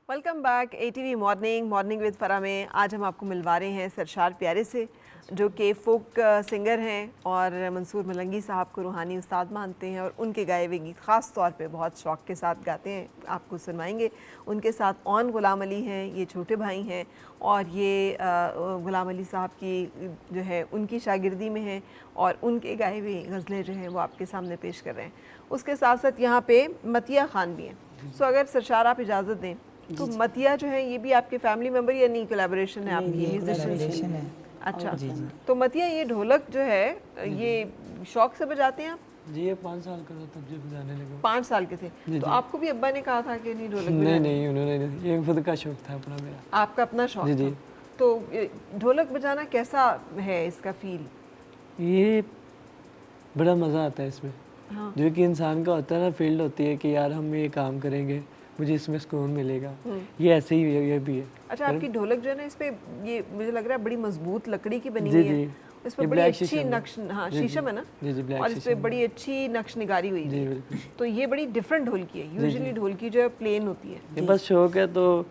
Welcome back ATV morning with फरा में आज हम आपको मिलवा रहे हैं सरशार प्यारे से, जो कि फोक सिंगर हैं और मंसूर मलंगी साहब को रूहानी उस्ताद मानते हैं और उनके गाए हुए गीत ख़ास तौर पे बहुत शौक़ के साथ गाते हैं, आपको सुनवाएंगे। उनके साथ ऑन गुलाम अली हैं, ये छोटे भाई हैं और ये गुलाम अली साहब की जो है उनकी शागिर्दी में हैं और उनके गाए हुए गज़लें जो हैं वो आपके सामने पेश कर रहे हैं। उसके साथ साथ यहाँ पे मतिया खान भी हैं। सो अगर सरशार आप इजाज़त दें तो मतिया जो है ये भी आपके फैमिली मेंबर या नहीं कोलैबोरेशन है आपकी? म्यूजिशियन है। अच्छा जी जी। तो मतिया ये ढोलक जो है ये शौक से बजाते हैं आप? जी ये 5 साल का था तब जब बजाने लगा। 5 साल के थे तो आपको भी अब्बा ने कहा था कि नहीं ढोलक नहीं बजाना? नहीं उन्होंने नहीं, ये खुद का शौक था अपना मेरा। आपका अपना शौक जी जी। था। तो ढोलक बजाना कैसा है, इसका फील? ये बड़ा मज़ा आता है इसमें। हाँ। जो कि इंसान का होता है ना, फील्ड होती है कि यार हम ये काम करेंगे, मुझे इसमें सुकून मिलेगा। ये ऐसे ही ये भी है। अच्छा आपकी ढोलक जो है ना इस पे ये मुझे लग रहा है बड़ी मजबूत लकड़ी की बनी जी हुई जी। है। इस पे ये बड़ी black अच्छी शीशम है। नक्श हाँ जी, शीशम है ना? जी जी ब्लैक और इस पे बड़ी अच्छी नक्श निगारी हुई जी है। बिल्कुल। तो ये बड़ी डिफरेंट ढोलकी है। यूजुअली ढोलकी जो है प्लेन होती है। ये बस शौक है तो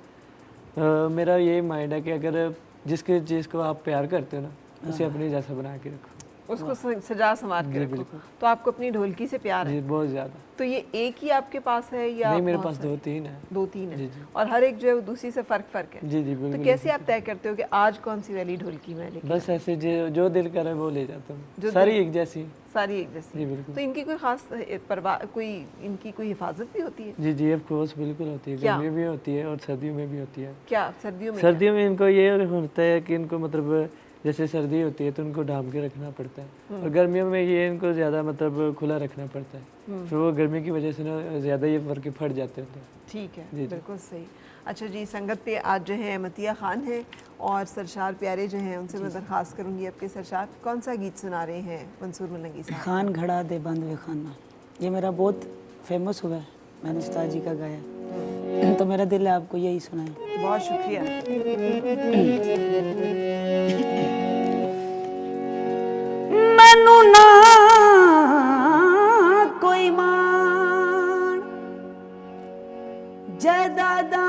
मेरा ये माइंड है कि अगर जिसके चीज़ को आप प्यार करते हो ना, उसे अपने जैसा बना के रखो, उसको सजा संवार के रखो। तो आपको अपनी ढोलकी से प्यार है? जी बहुत ज़्यादा। तो ये एक ही आपके पास है या नहीं, मेरे बहुत पास सारे? 2-3 है। 2-3 है। जी, जी। और हर एक जो है दूसरी से फर्क है। जी जी तो बिल्कुल। कैसे आप तय करते हो कि आज कौन सी वाली ढोलकी मैं लेके? बस ऐसे जो दिल करे वो ले जाता जो हूँ, सारी दिल- एक जैसी। सारी एक जैसी? जी बिल्कुल। तो इनकी कोई खास परवाह, कोई इनकी कोई हिफाजत भी होती है? जी जी ऑफ कोर्स बिल्कुल होती है। क्या? गर्मियों में भी होती है और सर्दियों में भी होती है। क्या सर्दियों में? सर्दियों में इनको ये होता है कि इनको मतलब जैसे सर्दी होती है तो उनको ढांप के रखना पड़ता है, और गर्मियों में ये इनको ज़्यादा मतलब खुला रखना पड़ता है, फिर वो गर्मी की वजह से ना ज़्यादा ये फर फट जाते हैं। ठीक है, जी, जी। बिल्कुल सही। अच्छा जी, संगत पे आज जो है मतिया खान है और सरशार प्यारे जो हैं उनसे मैं दरख्वास्त करूँगी आपके सरशार कौन सा गीत सुना रहे हैं मंसूर मलंगी साहब? खान घड़ा दे बंद वे खाना, ये मेरा बहुत फेमस हुआ है, मैंने उस्ताद जी का गाया, तो मेरा दिल है आपको यही सुनाए। बहुत शुक्रिया। मैनू ना कोई मान जायदादा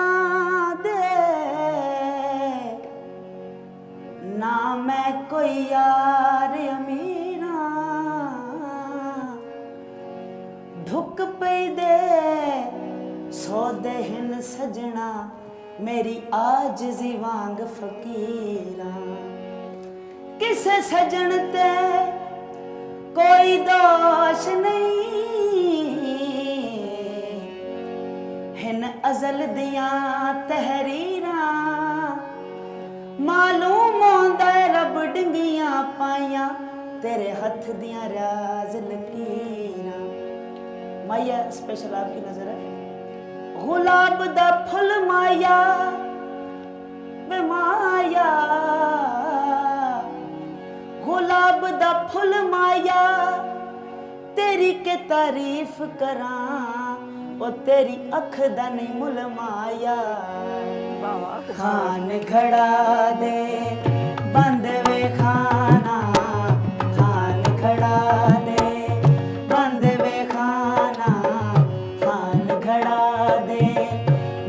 दे, ना मैं कोई यार अमीरा, ढुक पे दे सौदे हिन सजना, मेरी आजिज़ी वांग फकीरा, किसे सजन ते कोई दोष नहीं, हिन अजल दियां तहरीरा, मालूम होंदा रब डिंगियां पाइयां, तेरे हथ दियां राज लकीरा। माया स्पेशल आपकी नजर है। गुलाब दा फुल माया वे माया, गुलाब दा फुल माया, तेरी के तारीफ करां, ओ तेरी अख दा नहीं मुल माया। खान खड़ा दे बंद वे खाना, खान खड़ा दे बंद वे खाना, खान खड़ा दे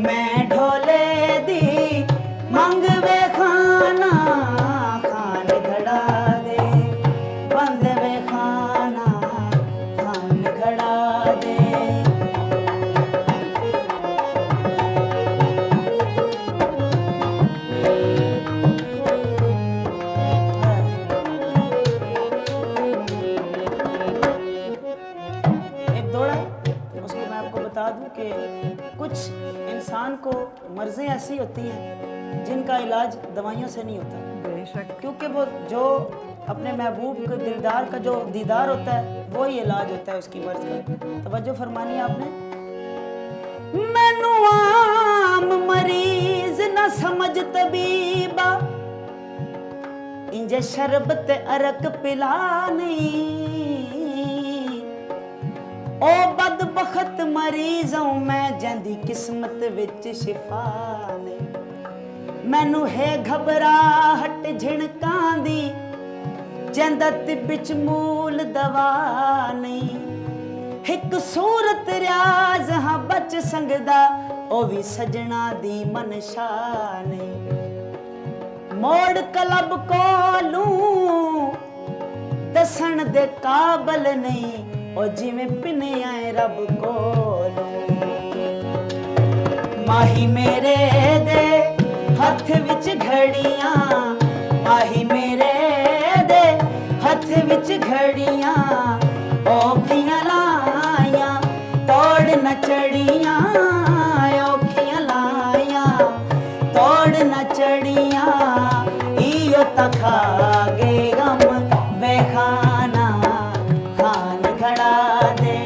मैं ढोले दी मंग वे खाना, खान खड़ा दे बंद वे खाना, खान खड़ा दे। एक दौड़ा उसको मैं आपको बता दूं कि कुछ इंसान को मर्ज़ें ऐसी होती हैं जिनका इलाज दवाइयों से नहीं होता, बेशक। क्योंकि वो जो अपने महबूब के दिलदार का जो दीदार होता है वो ही इलाज होता है उसकी मर्ज़ का। तवज्जो फरमानी है आपने। मैनू आम मरीज न समझ तबीबा, इंजे शरबत अरक पिला नहीं, ओ बदबख्त मरीजों मैं जंदी किस्मत विच शिफा नहीं, मैनू है घबराहट झिणकां दी, जंदा तिब च मूल दवा नहीं, हिक सूरत रियाज हाँ बच संगदा, ਉਹ ਵੀ ਸਜਣਾ ਦੀ ਮਨਸ਼ਾ ਨਹੀਂ ਮੋੜ ਕਲਬ ਕੋਲੋਂ ਦੱਸਣ ਦੇ ਕਾਬਲ ਨਹੀਂ ਉਹ ਜਿਵੇਂ ਪਿੰਨਿਆ ਰੱਬ ਕੋਲੋਂ ਮਾਹੀ ਮੇਰੇ ਦੇ ਹੱਥ ਵਿੱਚ ਘੜੀਆਂ ਮਾਹੀ ਮੇਰੇ ਦੇ ਹੱਥ ਵਿੱਚ ਘੜੀਆਂ ਔਖੀਆਂ ਲਾਈਆਂ ਤੋੜ ਨਾ ਚੜੀਆਂ ਔਖੀਆਂ ਲਾਈਆਂ ਤੋੜ ਨਾ ਚੜੀਆਂ ਈਓ ਤਾਂ ਖਾਗੇ ਗਮ ਵੇ ਖਾਨਾ ਖਾਨ ਖੜਾ ਦੇ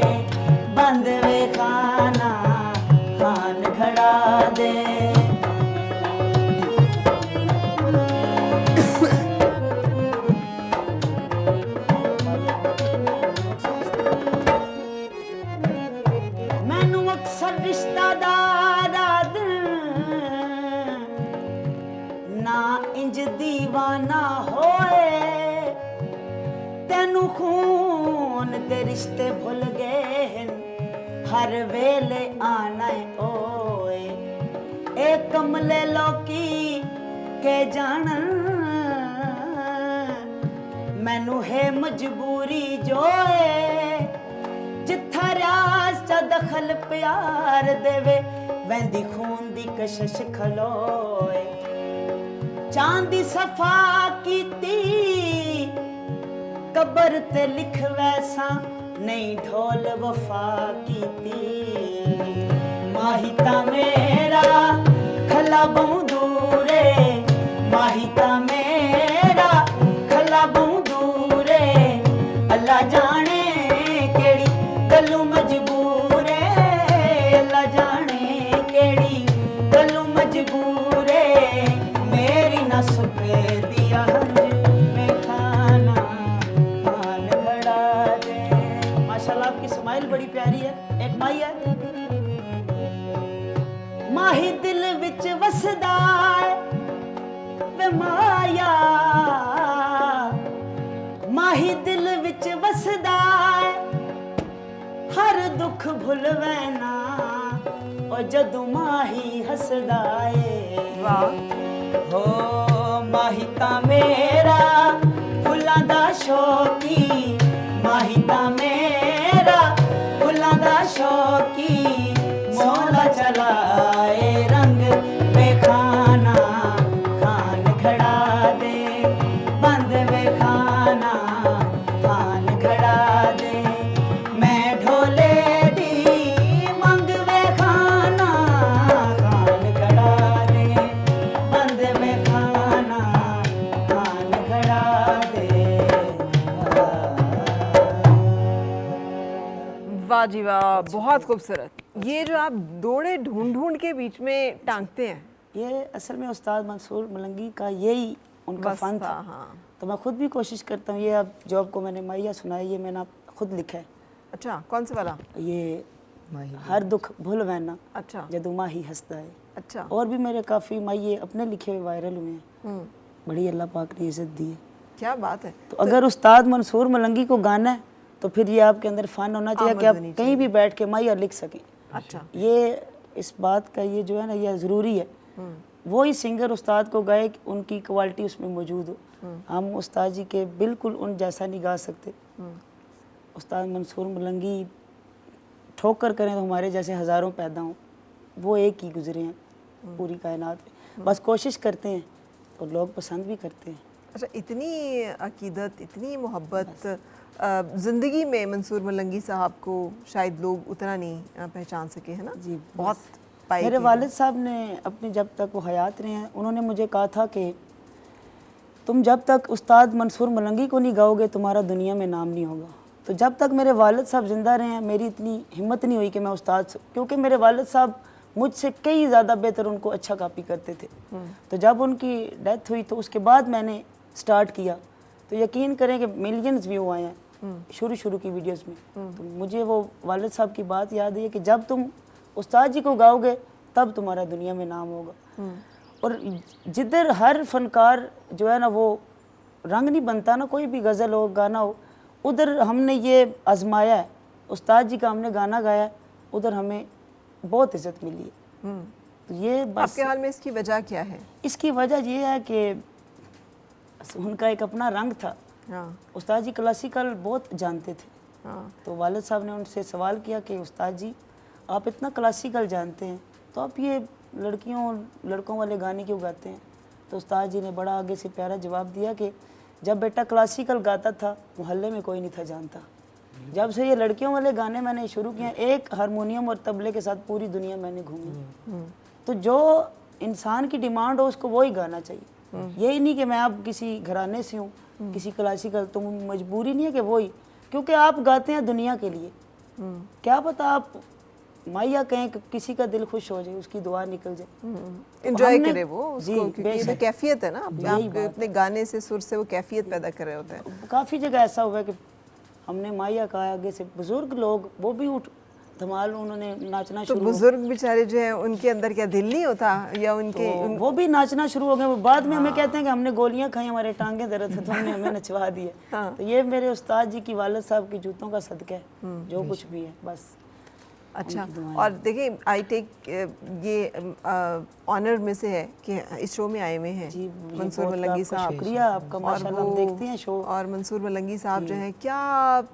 ਬੰਦ ਵੇ ਖਾਨਾ ਖਾਨ ਖੜਾ ਦੇ ਮੈਨੂੰ ਅਕਸਰ ਰਿਸ਼ਤਾਦਾਰਾਂ ਨਾ ਇੰਜ ਦੀਵਾਨਾ ਹੋਏ ਤੈਨੂੰ ਖੂਨ ਤੇ ਰਿਸ਼ਤੇ ਭੁੱਲ ਗਏ ਹਨ ਹਰ ਵੇਲੇ ਆਣਾ ਓਏ ਇਹ ਕਮਲੇ ਲੋਕੀ ਕੇ ਜਾਣਨ ਮੈਨੂੰ ਹੈ ਮਜਬੂਰੀ ਜੋਏ ਜਿੱਥਾ ਰਾਜ ਚ ਦਖਲ ਪਿਆਰ ਦੇਵੇ ਵੈਂਦੀ ਖੂਨ ਦੀ ਕਸ਼ਸ਼ ਖਲੋਏ ਚਾਂਦੀ ਸਫਾ ਕੀਤੀ ਕਬਰ ਤੇ ਲਿਖ ਵੈਸਾ ਨਹੀਂ ਢੋਲ ਵਫਾ ਕੀਤੀ ਮਾਹੀ ਤਾਂ ਮੇਰਾ ਖਲਾ ਬਹੁ ਦੂਰੇ ਮਾਹੀ ਤਾਂ ਮੇਰਾ ਖਲਾ ਬਹੁ ਦੂਰੇ ਅੱਲਾ ਜਾਣੇ ਕਿਹੜੀ ਗੱਲੋਂ ਮਜਬੂਰ ਏ ਅੱਲਾ ਜਾਣੇ ਕਿਹੜੀ ਗੱਲੋਂ ਮਜਬੂਰ ਏ ਮੇਰੀ ਨਾ ਸੁਪੇ ਦਿਆ ਹੰਝ ਮੈਂ ਖਾਨਾ खान खड़ा दे माशाल्लाह आपकी स्माइल बड़ी प्यारी है एक माई है माही दिल विच वसदा है वे माया माही दिल विच वसदा है हर दुख भुलवे ना ओ जदों माही हसदा है वाह हो माही ता मेरा फुल्लां दा शौकी माही ता मेरा फुल्लां दा शौकी मौला चलाए रंग वे खाना खान खड़ा दे बंद वे खाना खान खड़ा दे मैं ढोले दी मंग वे खाना खान खड़ा दे बंद वे खाना खान खड़ा दे वाह जी वाह बहुत खूबसूरत ये जो आप दौड़े ढूंढ ढूंढ के बीच में टांगते हैं ये असल में उस्ताद मंसूर मलंगी का यही उनका बस फ़न था हाँ तो मैं खुद भी कोशिश करता हूँ ये आप जो आपको मैंने माहिया सुनाई ये मैंने आप खुद लिखा है अच्छा कौन से वाला ये हर दुख भूल वैना अच्छा जदू माही हंसता है अच्छा और भी मेरे काफ़ी माहिए अपने लिखे हुए वायरल हुए हैं बड़ी अल्लाह पाक ने इज़्ज़त दी है क्या बात है तो अगर उस्ताद मंसूर मलंगी को गाना है तो फिर ये आपके अंदर फ़न होना चाहिए कि आप आमद होनी कहीं भी बैठ के माहिया लिख सकें अच्छा ये इस बात का ये जो है ना ये ज़रूरी है वो ही सिंगर उस्ताद को गाए कि उनकी क्वालिटी उसमें मौजूद हो हम उस्ताद जी के बिल्कुल उन जैसा नहीं गा सकते उस्ताद मंसूर मलंगी ठोकर करें तो हमारे जैसे हज़ारों पैदा हों वो एक ही गुजरे हैं पूरी कायनात में बस कोशिश करते हैं तो लोग पसंद भी करते हैं अच्छा इतनी अकीदत इतनी मोहब्बत ज़िंदगी में मंसूर मलंगी साहब को शायद लोग उतना नहीं पहचान सके है ना जी बहुत पाए मेरे थे। वालिद साहब ने अपने जब तक वो हयात रहे हैं उन्होंने मुझे कहा था कि तुम जब तक उस्ताद मंसूर मलंगी को नहीं गाओगे तुम्हारा दुनिया में नाम नहीं होगा तो जब तक मेरे वालिद साहब ज़िंदा रहे हैं मेरी इतनी हिम्मत नहीं हुई कि मैं उस्ताद क्योंकि मेरे वालिद साहब मुझसे कई ज़्यादा बेहतर उनको अच्छा कॉपी करते थे तो जब उनकी डेथ हुई तो उसके बाद मैंने स्टार्ट किया तो यकीन करें कि मिलियंस व्यू आए हैं शुरू की वीडियोस में तो मुझे वो वालिद साहब की बात याद है कि जब तुम उस्ताद जी को गाओगे तब तुम्हारा दुनिया में नाम होगा और जिधर हर फनकार जो है ना वो रंग नहीं बनता ना कोई भी गज़ल हो गाना हो उधर हमने ये आजमाया है उस्ताद जी का हमने गाना गाया उधर हमें बहुत इज़्ज़त मिली है तो ये बस आपके हाल में इसकी वजह क्या है? इसकी वजह ये है कि उनका एक अपना रंग था। हाँ उस्ताद जी क्लासिकल बहुत जानते थे, हाँ तो वालिद साहब ने उनसे सवाल किया कि उस्ताद जी आप इतना क्लासिकल जानते हैं तो आप ये लड़कों वाले गाने क्यों गाते हैं? तो उस्ताद जी ने बड़ा आगे से प्यारा जवाब दिया कि जब बेटा क्लासिकल गाता था मोहल्ले में कोई नहीं था जानता, जब से ये लड़कियों वाले गाने मैंने शुरू किए, एक हारमोनियम और तबले के साथ पूरी दुनिया मैंने घूमी। तो जो इंसान की डिमांड हो उसको वही गाना चाहिए। यही नहीं कि मैं अब किसी घराने से हूँ, किसी क्लासिकल, तो मजबूरी नहीं है कि वही, क्योंकि आप गाते हैं दुनिया के लिए। क्या पता आप माया कहें कि किसी का दिल खुश हो जाए, उसकी दुआ निकल जाए, एंजॉय हमने- करे वो जी, उसको, क्योंकि ये तो बेशक। कैफियत है ना, यही आप अपने गाने से सुर से वो कैफियत पैदा कर रहे होते हैं। काफ़ी जगह ऐसा हुआ है कि हमने माया कहा, आगे से बुजुर्ग लोग वो भी उठ धमाल उन्होंने नाचना तो शुरू, बुजुर्ग बेचारे जो हैं उनके अंदर क्या दिल नहीं होता, या उनके तो वो भी नाचना शुरू हो गए। वो बाद में हमें कहते हैं कि हमने गोलियां खाई, हमारे टांगे दर्द थे, तो हमने हमें नचवा दिए। तो ये मेरे उस्ताद जी की वालिद साहब की जूतों का सदका है, जो कुछ भी है बस। अच्छा, उनकी दुआएं। और देखिए आई टेक ये ऑनर में से है कि इस शो में आए हुए हैं जी, ये मंसूर बहुत मलंगी आपका साहब। शुक्रिया आपका, और माशाल्लाह हम वो- देखते हैं शो। और मंसूर मलंगी साहब जो हैं क्या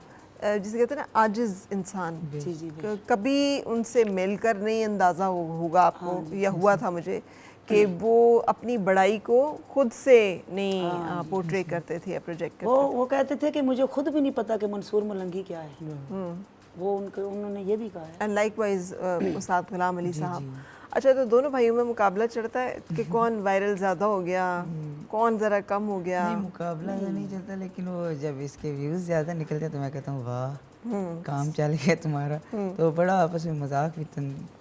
जिसे कहते हैं ना आजिज इंसान, जी जी कभी उनसे मिलकर नहीं अंदाज़ा होगा आपको, या हुआ था मुझे कि वो अपनी बड़ाई को खुद से नहीं पोर्ट्रे करते थे या प्रोजेक्ट करते वो कहते थे कि मुझे खुद भी नहीं पता कि मंसूर मलंगी क्या है। वो उन्होंने ये भी कहा है। एंड लाइकवाइज उस्ताद गुलाम अली साहब। अच्छा, तो दोनों भाइयों में मुकाबला चढ़ता है कि कौन वायरल ज़्यादा हो गया, कौन ज़रा कम हो गया? नहीं, मुकाबला तो नहीं चलता, लेकिन वो जब इसके व्यूज़ ज़्यादा निकलते हैं तो मैं कहता हूँ वाह काम चल गया तुम्हारा, तो बड़ा आपस में मजाक भी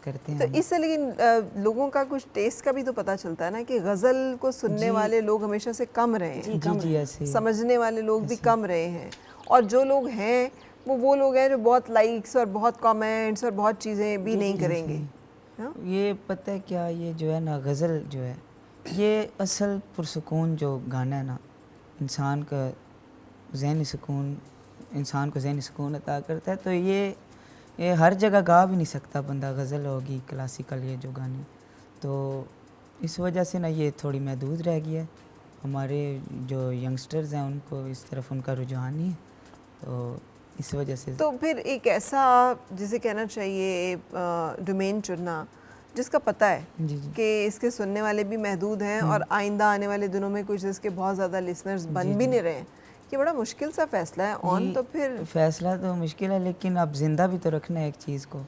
करते तो हैं। इससे लेकिन लोगों का कुछ टेस्ट का भी तो पता चलता है ना कि गज़ल को सुनने वाले लोग हमेशा से कम रहे हैं, जी जी ऐसे समझने वाले लोग भी कम रहे हैं, और जो लोग हैं वो लोग हैं जो बहुत लाइक्स और बहुत कमेंट्स और बहुत चीज़ें भी नहीं करेंगे। हाँ? ये पता है क्या, ये जो है ना गज़ल जो है ये असल पुरसुकून जो गाना है ना, इंसान का ज़हनी सुकून, इंसान को ज़हनी सुकून अता करता है। तो ये हर जगह गा भी नहीं सकता बंदा, गज़ल होगी क्लासिकल ये जो गाने, तो इस वजह से ना ये थोड़ी महदूद रह गई है। हमारे जो यंगस्टर्स हैं उनको इस तरफ उनका रुझान नहीं है, तो इस वजह से। तो फिर एक ऐसा जिसे कहना चाहिए डोमेन चुनना जिसका पता है जी जी कि इसके सुनने वाले भी महदूद हैं और आइंदा आने वाले दिनों में कुछ इसके बहुत ज़्यादा लिसनर्स बन भी नहीं रहे हैं, ये बड़ा मुश्किल सा फैसला है। ऑन तो फिर फैसला तो मुश्किल है, लेकिन अब जिंदा भी तो रखना है एक चीज़ को,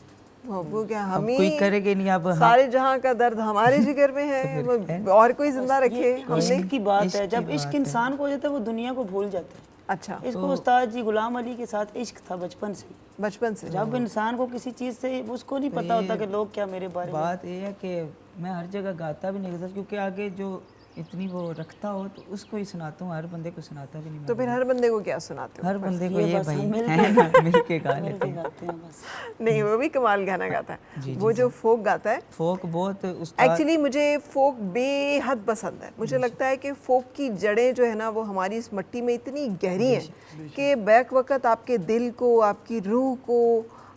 वो क्या अब हम कोई ही करेंगे नहीं। अब सारे जहां का दर्द हमारे जिगर में है, वो और कोई जिंदा रखे हमने। इश्क की बात इश्क है, की जब बात इश्क है। इंसान को हो जाता है वो दुनिया को भूल जाता है। अच्छा, इसको उस्ताद जी गुलाम अली के साथ इश्क था बचपन से। बचपन से जब इंसान को किसी चीज़ से उसको नहीं पता होता कि लोग क्या मेरे बारे में। बात ये है कि मैं हर जगह गाता भी नहीं गज़ल, क्योंकि आगे जो इतनी वो रखता हो तो उसको ही सुनाता हूँ, हर बंदे को सुनाता भी नहीं। तो फिर हर बंदे को क्या सुनाते हो? हर बंदे को ये ये बस भाई हम मिल है ना, मिल के गा लेते मिलके हैं। गाते हैं बस। नहीं, वो भी कमाल गाना गाता है वो जो फोक गाता है। फोक बहुत उस्ताद एक्चुअली मुझे फोक बेहद पसंद है। मुझे लगता है कि फोक की जड़ें जो है ना वो हमारी इस मिट्टी में इतनी गहरी हैं कि बैक वक्त आपके दिल को, आपकी रूह को,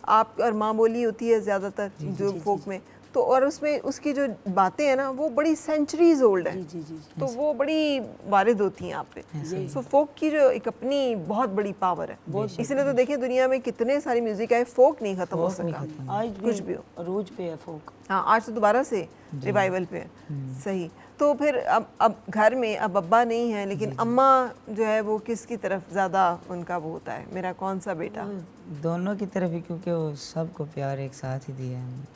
आप और माँ बोली होती है ज़्यादातर जो फोक में, तो और उसमें उसकी जो बातें हैं ना वो बड़ी सेंचुरीज ओल्ड है, जी जी तो वो बड़ी वारिद होती हैं आप पे। सो फोक की जो एक अपनी बहुत बड़ी पावर है, इसलिए तो देखिए दुनिया में कितने सारी म्यूजिक आए, फोक नहीं खत्म हो सका। आज कुछ भी हो, अरूज पे है फोक। हाँ आज तो दोबारा से रिवाइवल पे है। सही, तो फिर अब घर में अब अब्बा नहीं है, लेकिन अम्मा जो है वो किसकी तरफ ज़्यादा उनका वो होता है, मेरा कौन सा बेटा? दोनों की तरफ ही, क्योंकि वो सबको प्यार एक साथ ही दिया है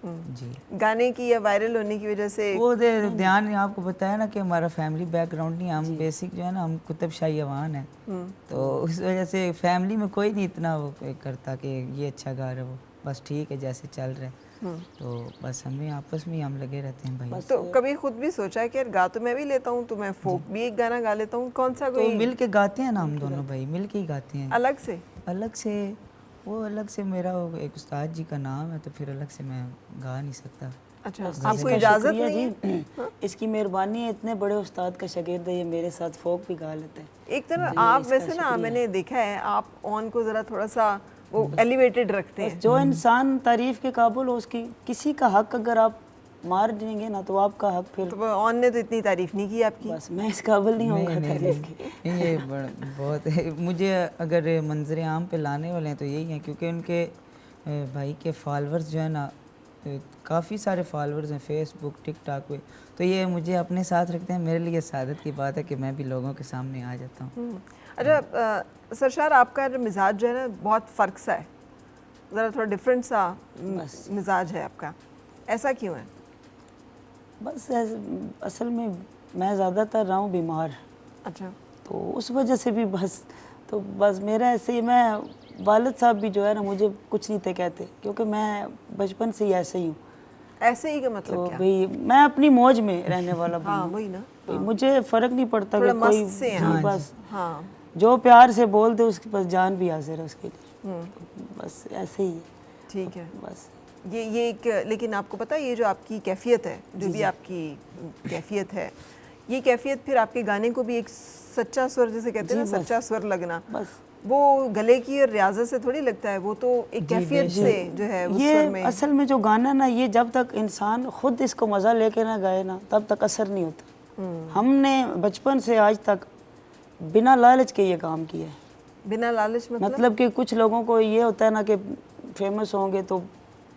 जी। गाने की या वायरल होने की वजह से वो ध्यान आपको बताया ना कि हमारा फैमिली बैकग्राउंड नहीं, हम बेसिक जो है ना हम कुतुब शाही अवान है, तो उस वजह से फैमिली में कोई नहीं इतना वो करता कि ये अच्छा गा रहा है, वो बस ठीक है जैसे चल रहा है, तो बस हमें आपस में ही हम लगे रहते हैं भाई। तो कभी खुद भी सोचा है कि यार गा तो मैं भी लेता हूँ, तो मैं फोक भी एक गाना गा लेता हूँ, कौन सा तो कोई मिल के गाते हैं ना हम दोनों भाई, मिल के ही गाते हैं। अलग से? अलग से वो अलग से मेरा वो एक उस्ताद जी का नाम है, तो फिर अलग से मैं गा नहीं सकता। अच्छा, इसका आपको इजाज़त शुक्रिया नहीं है? जी, इसकी मेहरबानी है, इतने बड़े उस्ताद का शागिर्द है, ये मेरे साथ फोक भी गा लेते हैं। एक तरह आप वैसे ना मैंने देखा है आप ऑन को ज़रा थोड़ा सा वो एलिवेटेड रखते हैं। जो इंसान तारीफ के काबिल हो उसकी किसी का हक अगर आप मार देंगे ना तो आपका हक फिर तो ऑन ने तो इतनी तारीफ नहीं की आपकी। बस मैं इस काबिल नहीं होऊंगा नहीं, तारीफ की। नहीं, ये बहुत है। मुझे अगर मंजर आम पे लाने वाले हैं तो यही हैं, क्योंकि उनके भाई के फॉलोअर्स जो है ना, काफ़ी सारे फॉलोअर्स हैं फेसबुक टिकटॉक पे, तो ये मुझे अपने साथ रखते हैं। मेरे लिए सादत की बात है कि मैं भी लोगों के सामने आ जाता हूँ। अच्छा सरशार, आपका मिजाज जो है ना बहुत फ़र्क सा है, ज़रा थोड़ा डिफरेंट सा मिजाज है आपका, ऐसा क्यों है? बस असल में मैं ज़्यादातर रहा हूँ बीमार, अच्छा। तो उस वजह से भी बस मेरा ऐसे ही, मैं वालिद साहब भी जो है ना मुझे कुछ नहीं थे कहते, क्योंकि मैं बचपन से ही ऐसे ही हूँ। ऐसे ही का मतलब तो क्या? भाई मैं अपनी मौज में रहने वाला हाँ हूँ। वही ना, भाई मुझे फ़र्क नहीं पड़ता थोड़ा कि कोई मस्त से हैं जी, आप। बस हाँ। जो प्यार से बोल दे उसके पास जान भी हाजिर है उसके लिए, बस ऐसे ही है। ठीक है। बस ये एक, लेकिन आपको पता है ये जो आपकी कैफियत है, जो भी आपकी कैफियत है, ये कैफियत फिर आपके गाने को भी एक सच्चा स्वर, जैसे कहते हैं ना, सच्चा स्वर लगना, बस वो गले की और रियाजत से थोड़ी लगता है, वो तो एक कैफियत से जो है उस स्वर में। ये असल में जो गाना ना, ये जब तक इंसान खुद इसको मज़ा लेके ना गाए ना, तब तक असर नहीं होता। हमने बचपन से आज तक बिना लालच के ये काम किया है। बिना लालच मतलब कि कुछ लोगों को ये होता है ना कि फेमस होंगे तो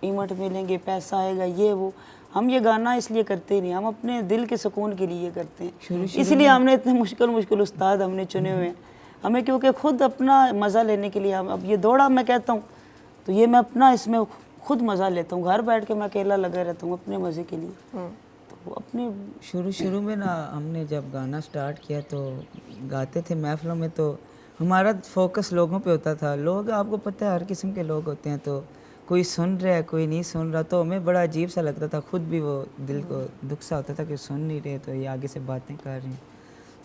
इमोट मिलेंगे, पैसा आएगा, ये वो। हम ये गाना इसलिए करते ही नहीं, हम अपने दिल के सुकून के लिए करते हैं। इसलिए हमने इतने मुश्किल उस्ताद हमने चुने हुए हैं हमें, क्योंकि खुद अपना मज़ा लेने के लिए। हम अब ये दौड़ा मैं कहता हूँ तो ये मैं अपना इसमें खुद मज़ा लेता हूँ। घर बैठ के मैं अकेला लगा रहता हूँ अपने मज़े के लिए। तो अपने शुरू में ना हमने जब गाना स्टार्ट किया तो गाते थे महफिलों में, तो हमारा फोकस लोगों पे होता था। लोग, आपको पता है, हर किस्म के लोग होते हैं, तो कोई सुन रहा है कोई नहीं सुन रहा, तो हमें बड़ा अजीब सा लगता था। खुद भी वो दिल को दुख सा होता था कि सुन नहीं रहे, तो ये आगे से बातें कर रहे हैं।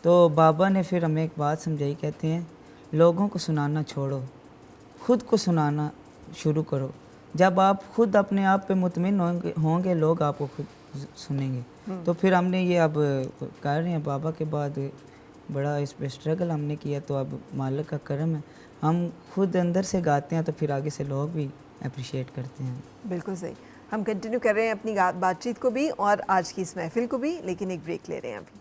तो बाबा ने फिर हमें एक बात समझाई, कहते हैं लोगों को सुनाना छोड़ो, खुद को सुनाना शुरू करो। जब आप खुद अपने आप पे मुतमिन होंगे लोग आपको खुद सुनेंगे। तो फिर हमने ये अब कर रहे हैं बाबा के बाद, बड़ा इस पे स्ट्रगल हमने किया, तो अब मालिक का करम है, हम खुद अंदर से गाते हैं, तो फिर आगे से लोग भी अप्रिशिएट करते हैं। बिल्कुल सही। हम कंटिन्यू कर रहे हैं अपनी बातचीत को भी और आज की इस महफिल को भी, लेकिन एक ब्रेक ले रहे हैं अभी।